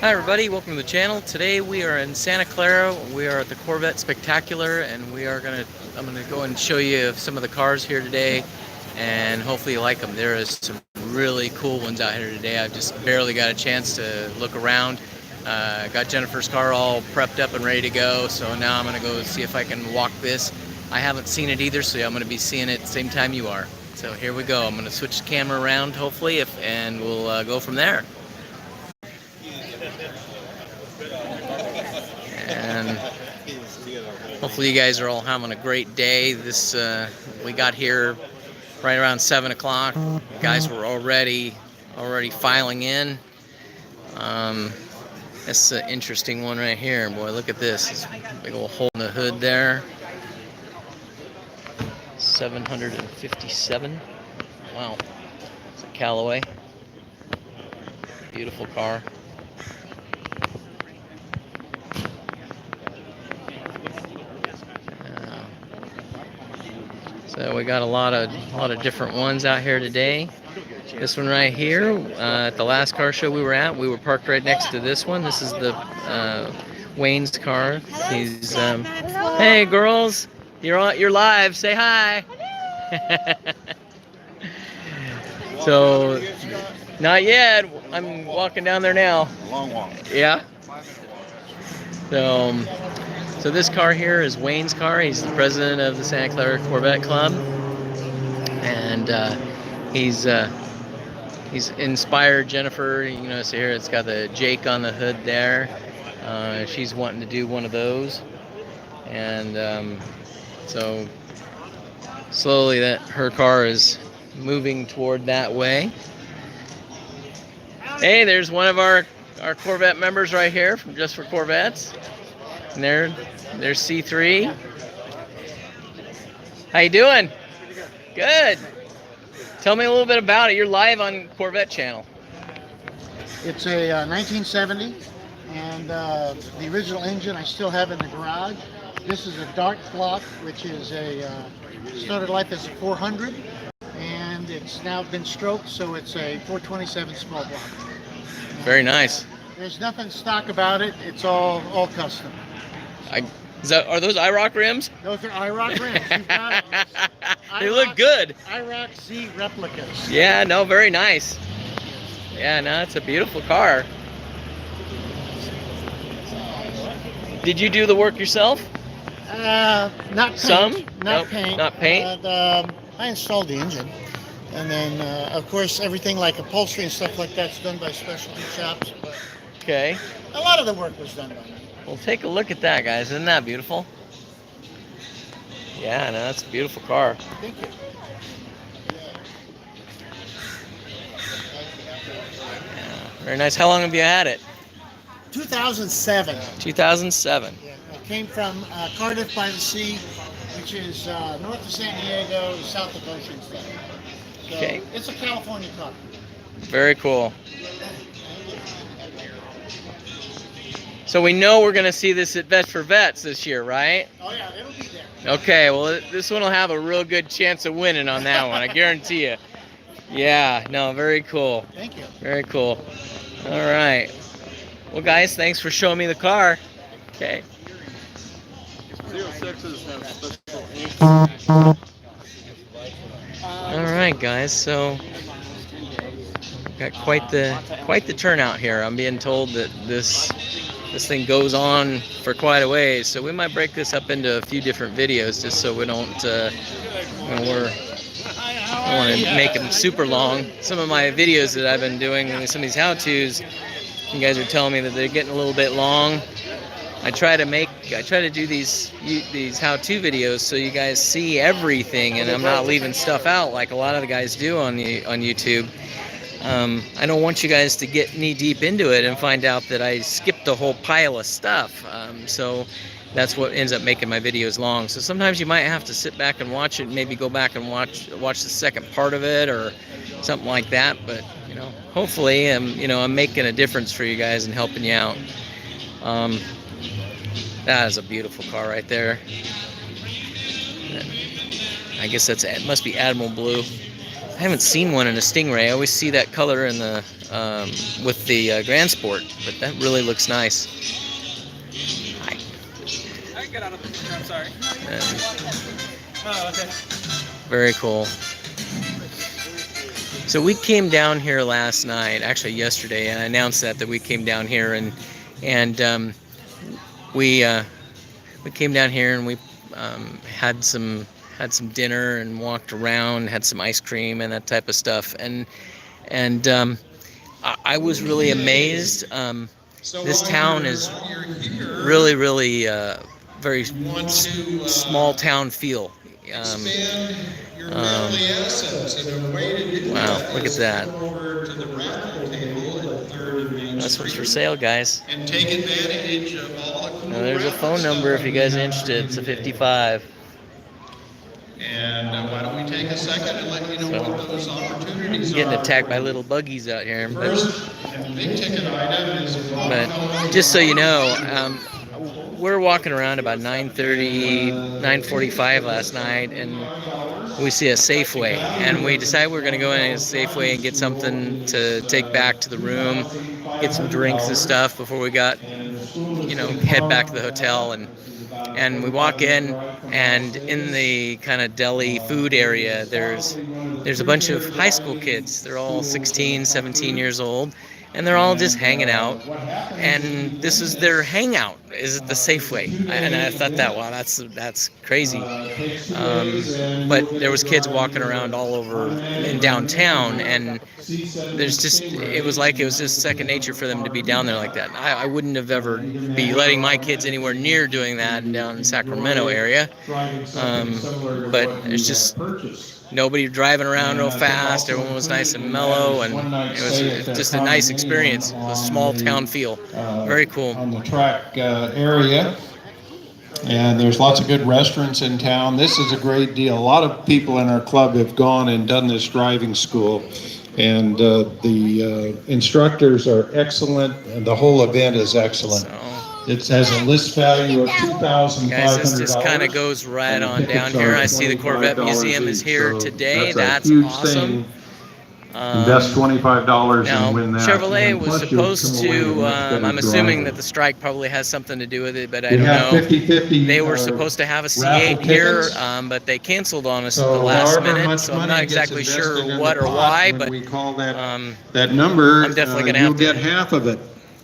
Hi everybody, welcome to the channel. Today we are in Santa Clara. We are at the Corvette Spectacular, and I'm gonna go and show you some of the cars here today, and hopefully you like them. There is some really cool ones out here today. I've just barely got a chance to look around. Got Jennifer's car all prepped up and ready to go, so now I'm gonna go see if I can walk this. I haven't seen it either, so I'm gonna be seeing it at the same time you are. So here we go. I'm gonna switch the camera around, hopefully, and we'll go from there. And hopefully you guys are all having a great day. We got here right around 7 o'clock. The guys were already filing in. That's an interesting one right here. Boy, look at this. It's a big old hole in the hood there. 757. Wow. It's a Callaway. Beautiful car. So we got a lot of different ones out here today. This one right here, at the last car show we were at, we were parked right next to this one. This is the Wayne's car. He's hey girls, you're live. Say hi. So not yet. I'm walking down there now. Long walk. Yeah. So this car here is Wayne's car. He's the president of the Santa Clara Corvette Club, and he's inspired Jennifer. You notice here it's got the Jake on the hood there. She's wanting to do one of those, and so slowly her car is moving toward that way. Hey, there's one of our Corvette members right here from Just for Corvettes. And there's C3. How you doing? Good. Tell me a little bit about it. You're live on Corvette Channel. It's a 1970, and the original engine I still have in the garage. This is a dark block, which is started life as a 400, and it's now been stroked, so it's a 427 small block. Very nice. There's nothing stock about it. It's all custom. Are those IROC rims? Those are IROC rims. You've got They look good. IROC Z replicas. Yeah, no, very nice. Yeah, no, it's a beautiful car. Did you do the work yourself? Not paint. Some? Not Nope, paint. not paint? But, I installed the engine. And then, of course, everything like upholstery and stuff like that's done by specialty shops. But Okay. a lot of the work was done by me. Well, take a look at that, guys. Isn't that beautiful? Yeah, no, that's a beautiful car. Thank you. Yeah, very nice. How long have you had it? 2007. 2007. Yeah, I came from Cardiff by the Sea, which is north of San Diego, south of Oceanside. So Okay. it's a California car. Very cool. So we know we're going to see this at Vets for Vets this year, right? Oh yeah, it'll be there. Okay, well, this one will have a real good chance of winning on that one, I guarantee you. Yeah, no, very cool. Thank you. Very cool. All right. Well, guys, thanks for showing me the car. Okay. 06s have special ink. All right, guys. So got quite the turnout here. I'm being told that this thing goes on for quite a ways, so we might break this up into a few different videos just so we don't I don't want to make them super long. Some of my videos that I've been doing with some of these how-tos, you guys are telling me that they're getting a little bit long. I try to do these how-to videos so you guys see everything, and I'm not leaving stuff out like a lot of the guys do on YouTube. I don't want you guys to get knee-deep into it and find out that I skipped a whole pile of stuff. So that's what ends up making my videos long. So sometimes you might have to sit back and watch it, maybe go back and watch the second part of it or something like that. But hopefully, I'm making a difference for you guys and helping you out. That is a beautiful car right there. I guess it must be Admiral Blue. I haven't seen one in a Stingray. I always see that color in the with the Grand Sport, but that really looks nice. Hi. I got out of the picture, I'm sorry. And Oh, okay. very cool. So we came down here last night, actually yesterday, and I announced that we came down here, and we came down here and we had some dinner and walked around, had some ice cream and that type of stuff, and I was really amazed. This town is really very small town feel. Wow, look at that. That's what's for sale, guys. And take advantage of all the cool Now, there's a phone number if you guys are interested. It's a 55. And why don't we take a second and let you know what those opportunities I'm getting are. attacked by little buggies out here. First, and big ticket item is But just so you know, we're walking around about 9:30, 9:45 last night, and we see a Safeway, and we decided we're going to go in a Safeway and get something to take back to the room, get some drinks and stuff before we head back to the hotel. And we walk in, and in the kind of deli food area, there's a bunch of high school kids. They're all 16, 17 years old, and they're all just hanging out. And this is their hangout, is at the Safeway. And I thought wow, that's crazy. But there was kids walking around all over in downtown, and it was just second nature for them to be down there like that. I wouldn't have ever be letting my kids anywhere near doing that down in Sacramento area. But it's just nobody driving around real fast. Everyone was nice and mellow, and it was just a nice experience. A small town feel. Very cool. On the track area. And there's lots of good restaurants in town. This is a great deal. A lot of people in our club have gone and done this driving school. And the instructors are excellent, and the whole event is excellent. It has a list value of $2,500. Guys, this just kind of goes right on down here. I see the Corvette Museum is here today. That's awesome. Invest $25 Now, and win that. Chevrolet And was plus you'll supposed come away to, with a much better I'm assuming driver. that the strike probably has something to do with it, but I We don't have know. 50/50, They were supposed to have a C8 raffle here, tickets. but they canceled on us at So the last however minute, much so I'm money not gets exactly invested sure in what the or pot why, when but we call that that number, I'm definitely gonna you'll have to- get half of it.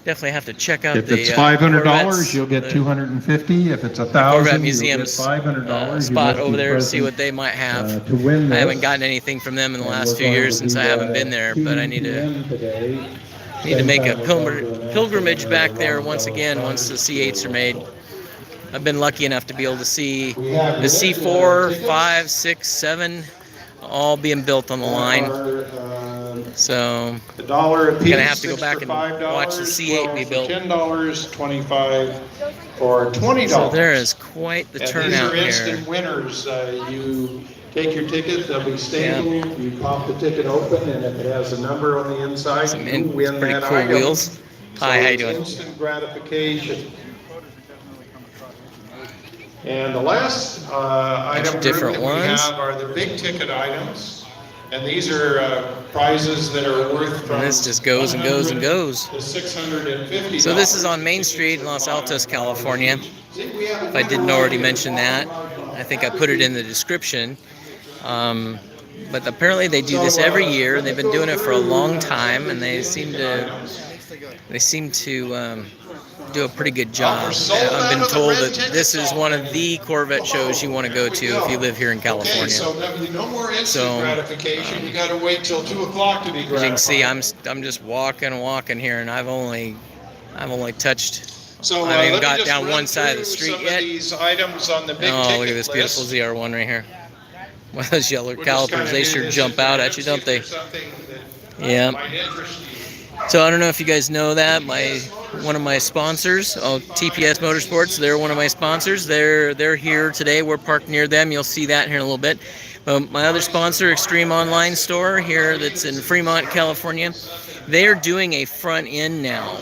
definitely have to check out If the it's $500, Corvettes, you'll get the $250. If it's Corvette $1,000, you'll get Museum's $500. spot over there, see what they might have. To win I this. haven't gotten anything from them in the And last we're few going years to since do I haven't that been at there, 2 but I need p.m. today. to make a Same time we'll go to an pilgrimage back there Amsterdam once again once the C8s are made. I've been lucky enough to be able to see We have the C4, tickets. 5, 6, 7 all being built on the line. So The dollar a piece. gonna have to go 6 back for and $5, watch the C8 be 12 built. for $10, 25 for $20. So there is quite the And turnout these are here. instant winners. You take your ticket, they'll be stapled. You pop the ticket open, and if it has a number on the inside, Some you win pretty that cool item. wheels. Hi, how you it's doing? Instant gratification. And the last item group different that we ones. have are the big ticket items. And these are prizes that are worth from And this just goes and goes and goes. to $650. So this is on Main Street in Los Altos, California. If I didn't already mention that, I think I put it in the description. But apparently they do this every year. They've been doing it for a long time, and they seem to do a pretty good job. I've been told that this is one of the Corvette shows you want to go to if you live here in Okay, California. so no more instant So, gratification. You got to wait till 2 o'clock to be gratified. As you can see, I'm just walking here, and I've only touched. So, I haven't even let me got just down run one side of the through street some yet. Of these items on the big Oh, ticket look at this beautiful list. ZR1 right here. One of those yellow We'll just calipers, kinda they do sure this jump out at you, don't they? if there's something that Yeah. might interest you. So I don't know if you guys know that one of my sponsors, TPS Motorsports, they're one of my sponsors. They're here today. We're parked near them. You'll see that here in a little bit. My other sponsor, Extreme Online Store, here that's in Fremont, California, they are doing a front end now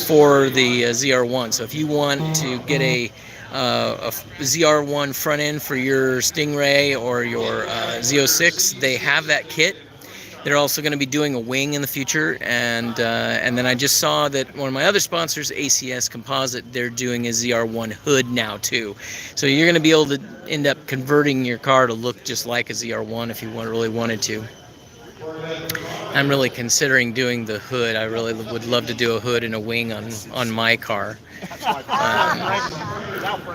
for the ZR1. So if you want to get a a ZR1 front end for your Stingray or your Z06, they have that kit. They're also going to be doing a wing in the future, and then I just saw that one of my other sponsors, ACS Composite, they're doing a ZR1 hood now too. So you're going to be able to end up converting your car to look just like a ZR1 if you really wanted to. I'm really considering doing the hood. I really would love to do a hood and a wing on my car.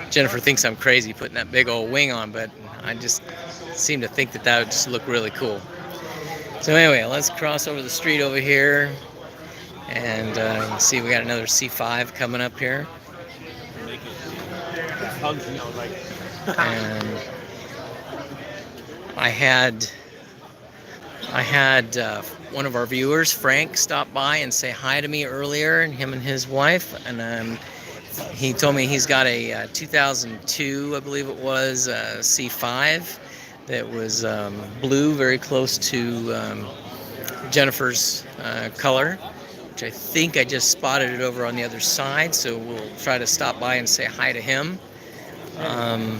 Jennifer thinks I'm crazy putting that big old wing on, but I just seem to think that would just look really cool. So anyway, let's cross over the street over here, and you can see we got another C5 coming up here. And I had one of our viewers, Frank, stop by and say hi to me earlier, and him and his wife, and he told me he's got a 2002, I believe it was, C5 that was blue, very close to Jennifer's color, which I think I just spotted it over on the other side, so we'll try to stop by and say hi to him. I mean,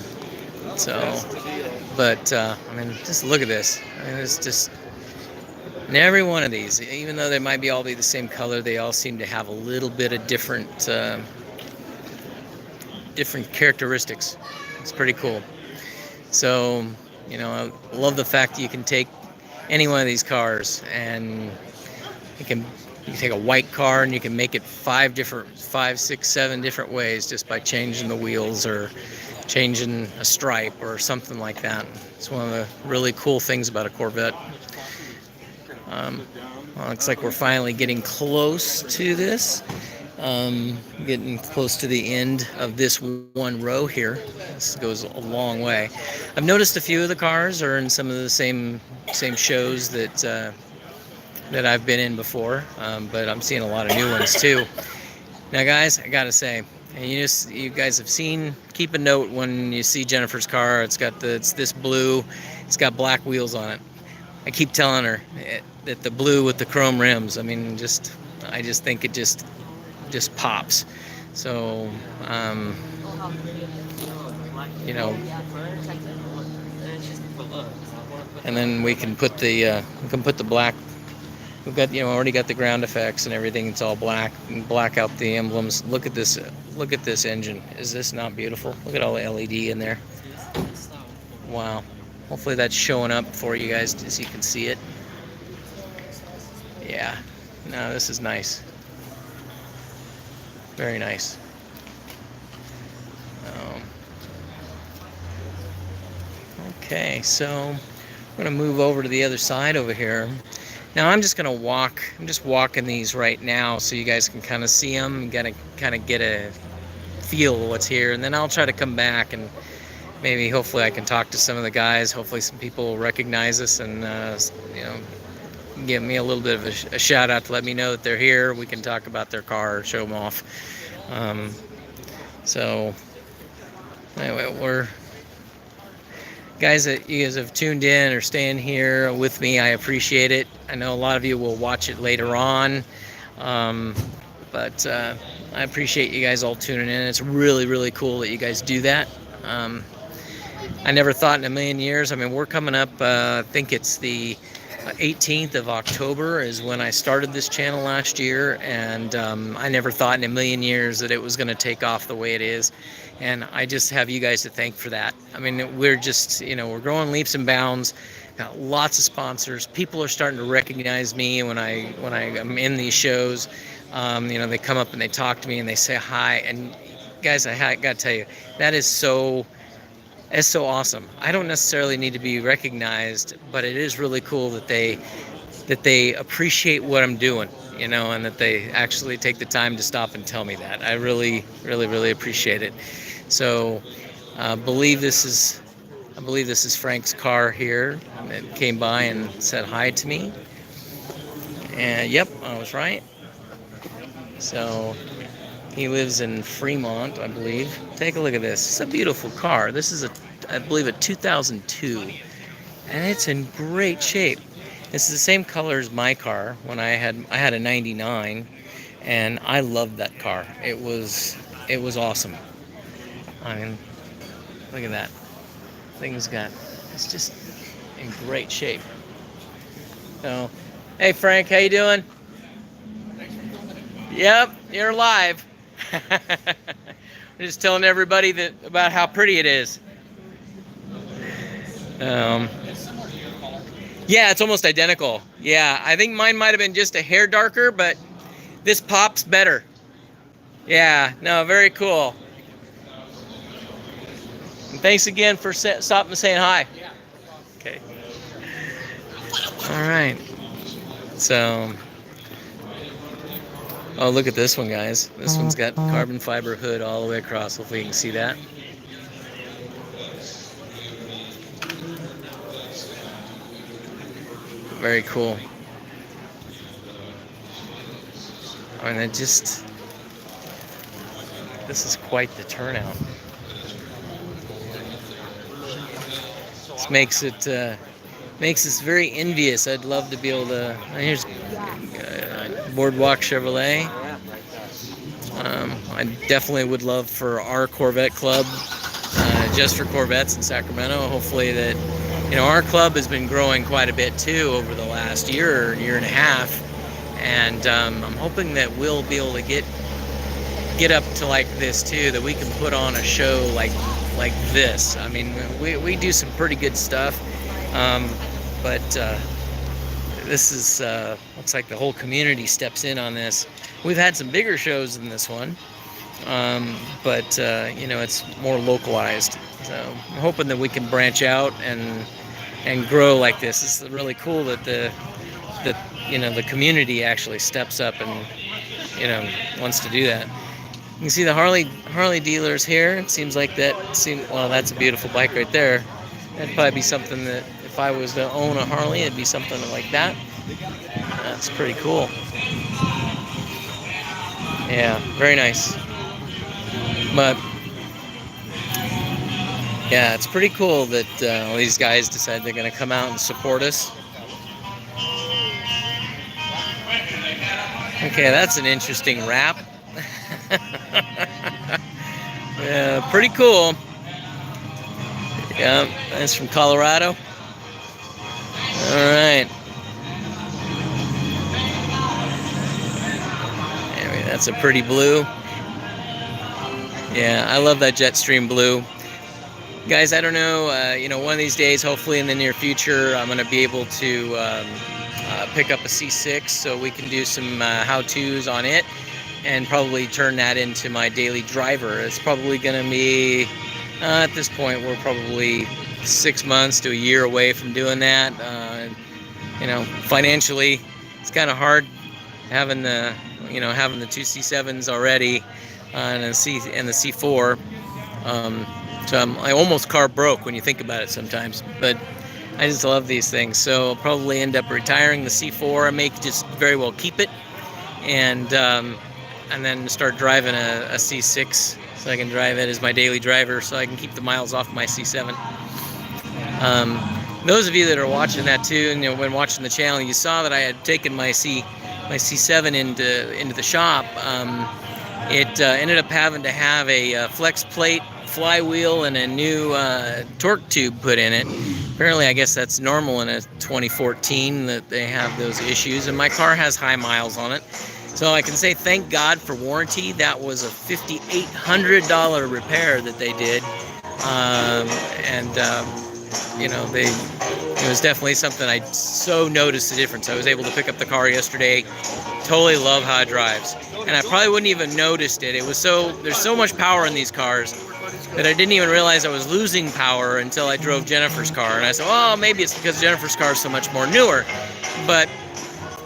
just look at this. I mean, it's just, and every one of these, even though they might all be the same color, they all seem to have a little bit of different characteristics. It's pretty cool. So, you know, I love the fact that you can take any one of these cars and you can take a white car and you can make it 5, 6, 7 different ways just by changing the wheels or changing a stripe or something like that. It's one of the really cool things about a Corvette. Well, looks like we're finally getting close to this. Getting close to the end of this one row here. This goes a long way. I've noticed a few of the cars are in some of the same shows that I've been in before, but I'm seeing a lot of new ones too. Now, guys, I gotta say, and you guys have seen. Keep a note when you see Jennifer's car. It's this blue. It's got black wheels on it. I keep telling her that the blue with the chrome rims. I mean, I just think it just pops. So, you know, and then we can put the black. We've got, you know, already got the ground effects and everything. It's all black, and black out the emblems. Look at this engine. Is this not beautiful? Look at all the LED in there. Wow. Hopefully that's showing up for you guys so you can see it. Yeah. No, this is nice. Very nice. Okay, so I'm going to move over to the other side over here. Now I'm just walking these right now so you guys can kind of see them and kind of get a feel of what's here, and then I'll try to come back and maybe hopefully I can talk to some of the guys. Hopefully some people will recognize us and you know, give me a little bit of a shout out to let me know that they're here. We can talk about their car or show them off. So anyway, guys that you guys have tuned in or staying here with me, I appreciate it. I know a lot of you will watch it later on, but I appreciate you guys all tuning in. It's really, really cool that you guys do that. I never thought in a million years. I mean, we're coming up, I think it's the 18th of October is when I started this channel last year, and I never thought in a million years that it was going to take off the way it is, and I just have you guys to thank for that. I mean, we're just, you know, we're growing leaps and bounds. Got lots of sponsors. People are starting to recognize me when I'm in these shows. You know, they come up and they talk to me and they say hi, and guys, I got to tell you, that is so awesome. I don't necessarily need to be recognized, but it is really cool that they appreciate what I'm doing, you know, and that they actually take the time to stop and tell me that. I really, really, really appreciate it. So, I believe this is Frank's car here that came by and said hi to me. And yep, I was right. So, he lives in Fremont, I believe. Take a look at this. It's a beautiful car. This is I believe a 2002, and it's in great shape. It's the same color as my car when I had a 99, and I loved that car. It was awesome. I mean, look at that. It's just in great shape. So, hey Frank, how you doing? Yep, you're live. We're just telling everybody about how pretty it is. Yeah, it's almost identical. Yeah, I think mine might have been just a hair darker, but this pops better. Yeah, no, very cool. And thanks again for stopping and saying hi. Okay. All right. So, oh, look at this one, guys. This one's got carbon fiber hood all the way across. Hopefully you can see that. Very cool. I mean, this is quite the turnout. This makes us very envious. I'd love to be able to. Here's Boardwalk Chevrolet. I definitely would love for our Corvette club, just for Corvettes in Sacramento. Hopefully that, our club has been growing quite a bit too over the last year and a half, and I'm hoping that we'll be able to get up to like this too, that we can put on a show like this. I mean, we do some pretty good stuff, but this is looks like the whole community steps in on this. We've had some bigger shows than this one, but it's more localized. So I'm hoping that we can branch out and grow like this. It's really cool that the community actually steps up and wants to do that. You can see the Harley dealers here. It seems like well, that's a beautiful bike right there. That'd probably be something that if I was to own a Harley, it'd be something like that. That's pretty cool. Yeah, very nice. But yeah, it's pretty cool that all these guys decide they're going to come out and support us. Okay, that's an interesting wrap. Yeah, pretty cool. Yeah, that's from Colorado. All right. Anyway, that's a pretty blue. Yeah, I love that Jetstream blue. Guys, I don't know, one of these days, hopefully in the near future, I'm going to be able to pick up a C6 so we can do some how-tos on it and probably turn that into my daily driver. It's probably going to be, at this point, we're probably 6 months to a year away from doing that. Financially, it's kind of hard having the two C7s already and the C4. So I almost car broke when you think about it sometimes, but I just love these things. So I'll probably end up retiring the C4. I may just very well keep it and then start driving a C6 so I can drive it as my daily driver so I can keep the miles off my C7. Those of you that are watching that too, and when watching the channel, you saw that I had taken my C7 into the shop. It ended up having to have a flex plate, flywheel, and a new torque tube put in it. Apparently, I guess that's normal in a 2014 that they have those issues, and my car has high miles on it. So I can say thank God for warranty. That was a $5,800 repair that they did, it was definitely something I so noticed the difference. I was able to pick up the car yesterday. Totally love how it drives, and I probably wouldn't even noticed it. There's so much power in these cars that I didn't even realize I was losing power until I drove Jennifer's car, and I said, oh, maybe it's because Jennifer's car is so much more newer. But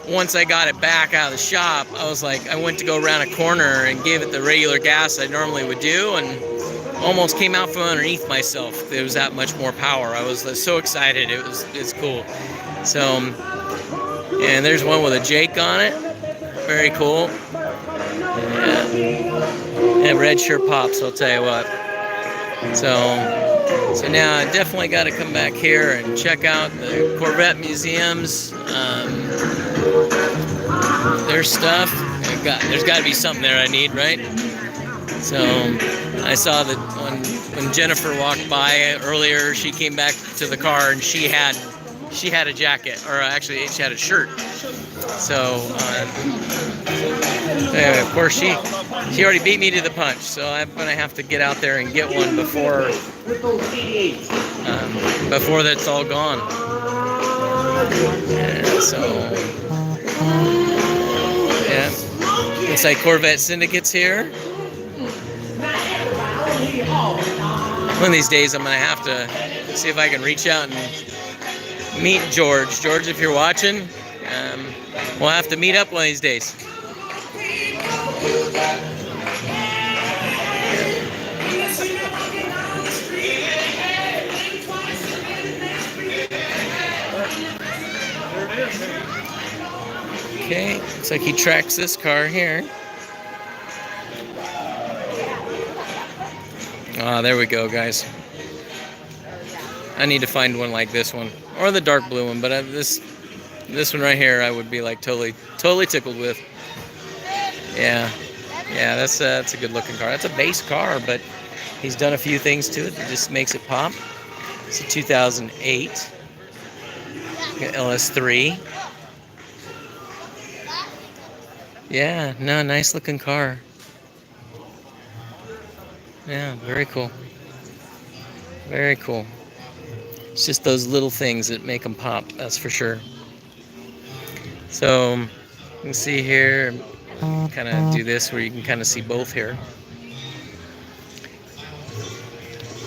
once I got it back out of the shop, I went to go around a corner and gave it the regular gas I normally would do, and almost came out from underneath myself. There was that much more power. I was so excited. It's cool. So, and there's one with a Jake on it. Very cool. Yeah, red sure pops, I'll tell you what. So now I definitely got to come back here and check out the Corvette museums. Their stuff. There's got to be something there I need, right? So I saw that when Jennifer walked by earlier, she came back to the car and she had a jacket, or actually she had a shirt. So anyway, of course she already beat me to the punch. So I'm gonna have to get out there and get one before that's all gone. And so yeah, looks like Corvette Syndicate's here. One of these days, I'm gonna have to see if I can reach out and meet George. George, if you're watching, we'll have to meet up one of these days. Okay, looks like he tracks this car here. Ah, there we go, guys. I need to find one like this one, or the dark blue one, but this one right here, I would be like totally tickled with. Yeah, that's a good looking car. That's a base car, but he's done a few things to it that just makes it pop. It's a 2008 LS3. Yeah, no, nice looking car. Yeah, very cool. Very cool. It's just those little things that make them pop, that's for sure. So, you can see here, kind of do this where you can kind of see both here.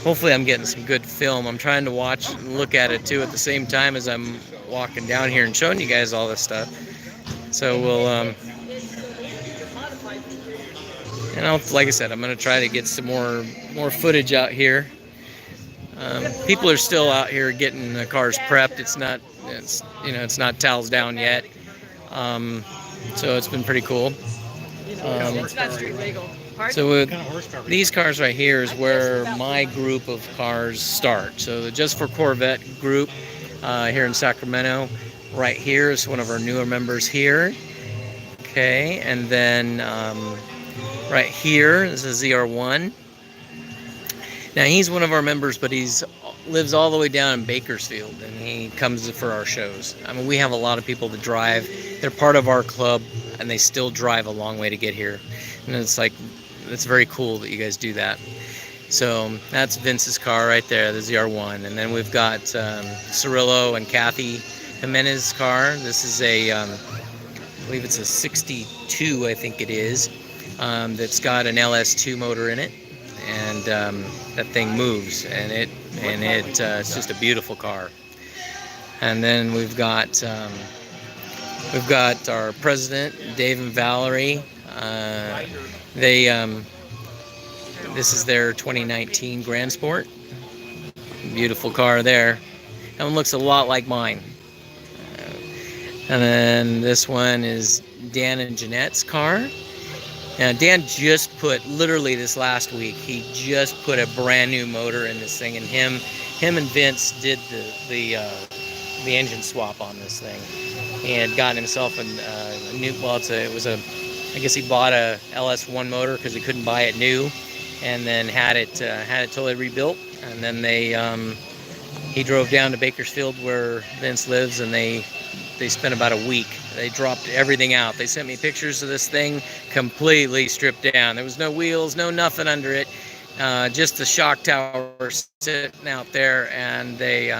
Hopefully I'm getting some good film. I'm trying to watch and look at it too at the same time as I'm walking down here and showing you guys all this stuff. So we'll, like I said, I'm going to try to get some more footage out here. People are still out here getting the cars prepped. It's not towels down yet. So it's been pretty cool. So these cars right here is where my group of cars start. So the Just for Corvette group here in Sacramento, right here is one of our newer members here. Okay, and then right here is a ZR1. Now he's one of our members, but lives all the way down in Bakersfield, and he comes for our shows. I mean, we have a lot of people that drive. They're part of our club, and they still drive a long way to get here. And it's very cool that you guys do that. So that's Vince's car right there, the ZR1. And then we've got Cirillo and Kathy Jimenez's car. This is I believe it's a 62, I think it is, that's got an LS2 motor in it. And that thing moves, and it's just a beautiful car. And then we've got our president, Dave and Valerie. This is their 2019 Grand Sport. Beautiful car there. That one looks a lot like mine. And then this one is Dan and Jeanette's car. Now Dan just put, literally this last week, he just put a brand new motor in this thing, and him and Vince did the engine swap on this thing. He had gotten himself a new, I guess he bought a LS1 motor because he couldn't buy it new, and then had it totally rebuilt. And then he drove down to Bakersfield where Vince lives, and they spent about a week. They dropped everything out. They sent me pictures of this thing completely stripped down. There was no wheels, no nothing under it, just the shock tower sitting out there, and they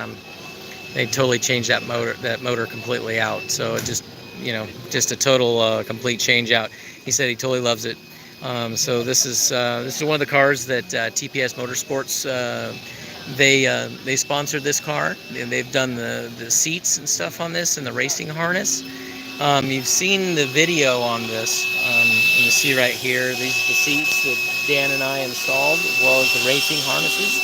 totally changed that motor completely out. So it just a total complete change out. He said he totally loves it. So this is one of the cars that TPS Motorsports they sponsored this car, and they've done the seats and stuff on this and the racing harness. You've seen the video on this. You see right here, these are the seats that Dan and I installed, as well as the racing harnesses.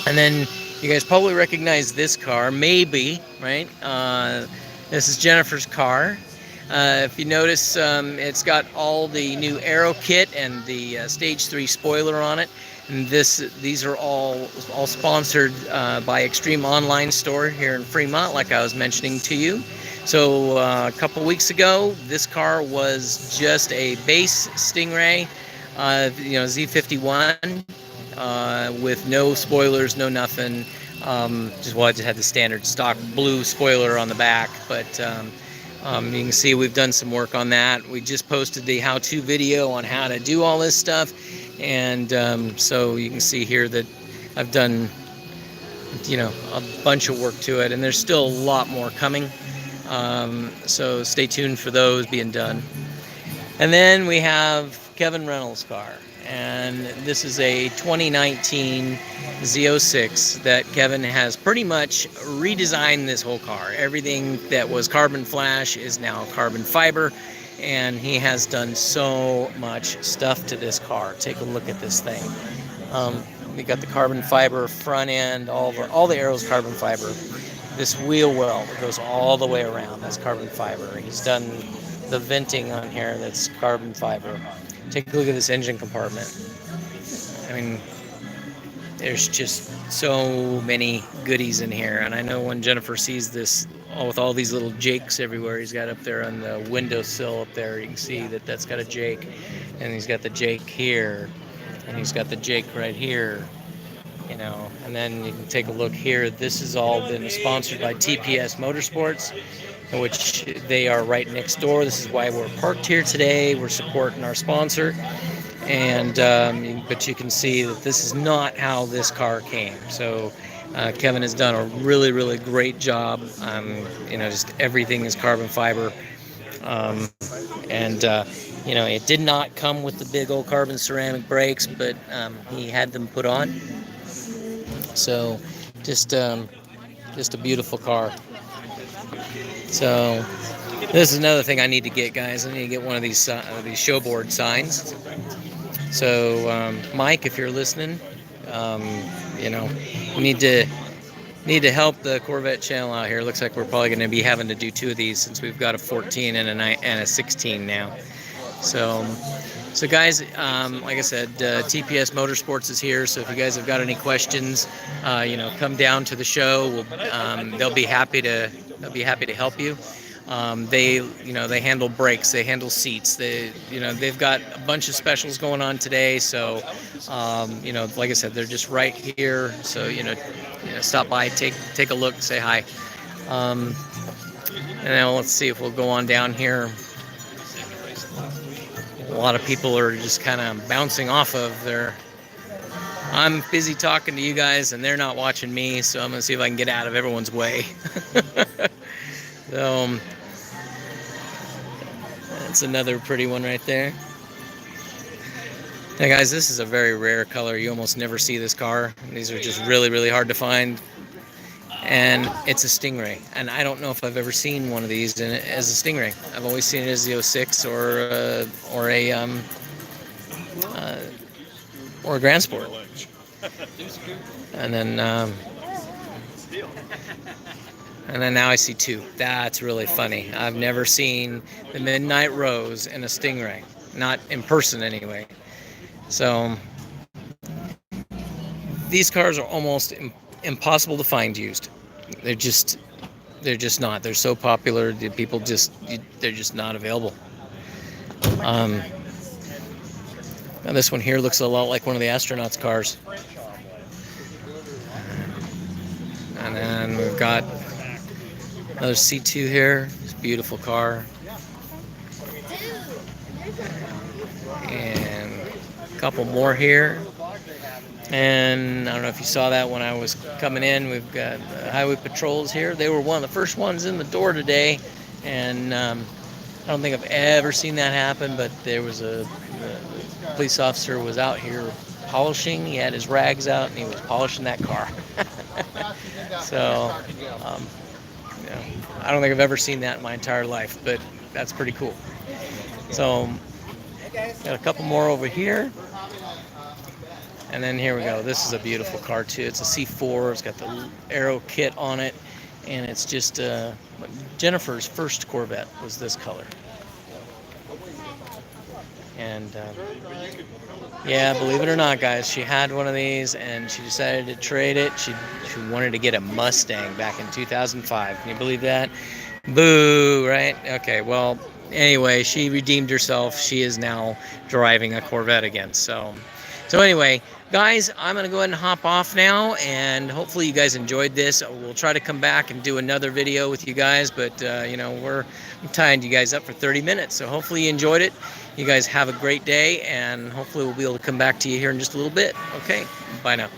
And then you guys probably recognize this car, maybe, right? This is Jennifer's car. If you notice, it's got all the new aero kit and the Stage 3 spoiler on it. And these are all sponsored by Extreme Online Store here in Fremont, like I was mentioning to you. So a couple weeks ago, this car was just a base Stingray, Z51, with no spoilers, no nothing. Just well, I just had the standard stock blue spoiler on the back, but you can see we've done some work on that. We just posted the how-to video on how to do all this stuff, and so you can see here that I've done, a bunch of work to it, and there's still a lot more coming. So stay tuned for those being done. And then we have Kevin Reynolds' car, and this is a 2019 Z06 that Kevin has pretty much redesigned this whole car. Everything that was carbon flash is now carbon fiber, and he has done so much stuff to this car. Take a look at this thing. We got the carbon fiber front end, all the arrows carbon fiber. This wheel well that goes all the way around, that's carbon fiber. He's done the venting on here, that's carbon fiber. Take a look at this engine compartment. I mean, there's just so many goodies in here. And I know when Jennifer sees this, with all these little jakes everywhere, he's got up there on the windowsill up there, you can see that that's got a jake. And he's got the jake here, and he's got the jake right here. And then you can take a look here. This has all been sponsored by TPS Motorsports, which they are right next door. This is why we're parked here today. We're supporting our sponsor. And but you can see that this is not how this car came. So Kevin has done a really, really great job. Just everything is carbon fiber. It did not come with the big old carbon ceramic brakes, but he had them put on. So just a beautiful car. So this is another thing I need to get, guys. I need to get one of these showboard signs. So Mike, if you're listening, we need to help the Corvette channel out here. Looks like we're probably going to be having to do 2 of these since we've got a 14 and a 16 now. So guys, like I said, TPS Motorsports is here. So if you guys have got any questions, come down to the show. They'll be happy to help you. They handle brakes, they handle seats. They've got a bunch of specials going on today. So, like I said, they're just right here. So stop by, take a look, say hi. And now let's see if we'll go on down here. A lot of people are just kind of bouncing off of their... I'm busy talking to you guys and they're not watching me, so I'm going to see if I can get out of everyone's way. So, that's another pretty one right there. Now guys, this is a very rare color. You almost never see this car. These are just really, really hard to find. And it's a Stingray, and I don't know if I've ever seen one of these as a Stingray. I've always seen it as the 06 or a Grand Sport. And then now I see 2. That's really funny. I've never seen the Midnight Rose in a Stingray, not in person anyway. So these cars are almost impossible to find used. They're just not. They're so popular. The people they're just not available. Now this one here looks a lot like one of the astronauts' cars. And then we've got another C2 here. This beautiful car. And a couple more here. And I don't know if you saw that when I was coming in. We've got highway patrols here. They were one of the first ones in the door today. And I don't think I've ever seen that happen, but there was the police officer was out here polishing. He had his rags out and he was polishing that car. So, I don't think I've ever seen that in my entire life, but that's pretty cool. So, got a couple more over here. And then here we go. This is a beautiful car too. It's a C4. It's got the aero kit on it. And it's just Jennifer's first Corvette was this color. And yeah, believe it or not, guys, she had one of these and she decided to trade it. She wanted to get a Mustang back in 2005. Can you believe that? Boo, right? Okay, well, anyway, she redeemed herself. She is now driving a Corvette again. So anyway, guys, I'm going to go ahead and hop off now, and hopefully you guys enjoyed this. We'll try to come back and do another video with you guys, but, you know, I'm tying you guys up for 30 minutes, so hopefully you enjoyed it. You guys have a great day, and hopefully we'll be able to come back to you here in just a little bit. Okay, bye now.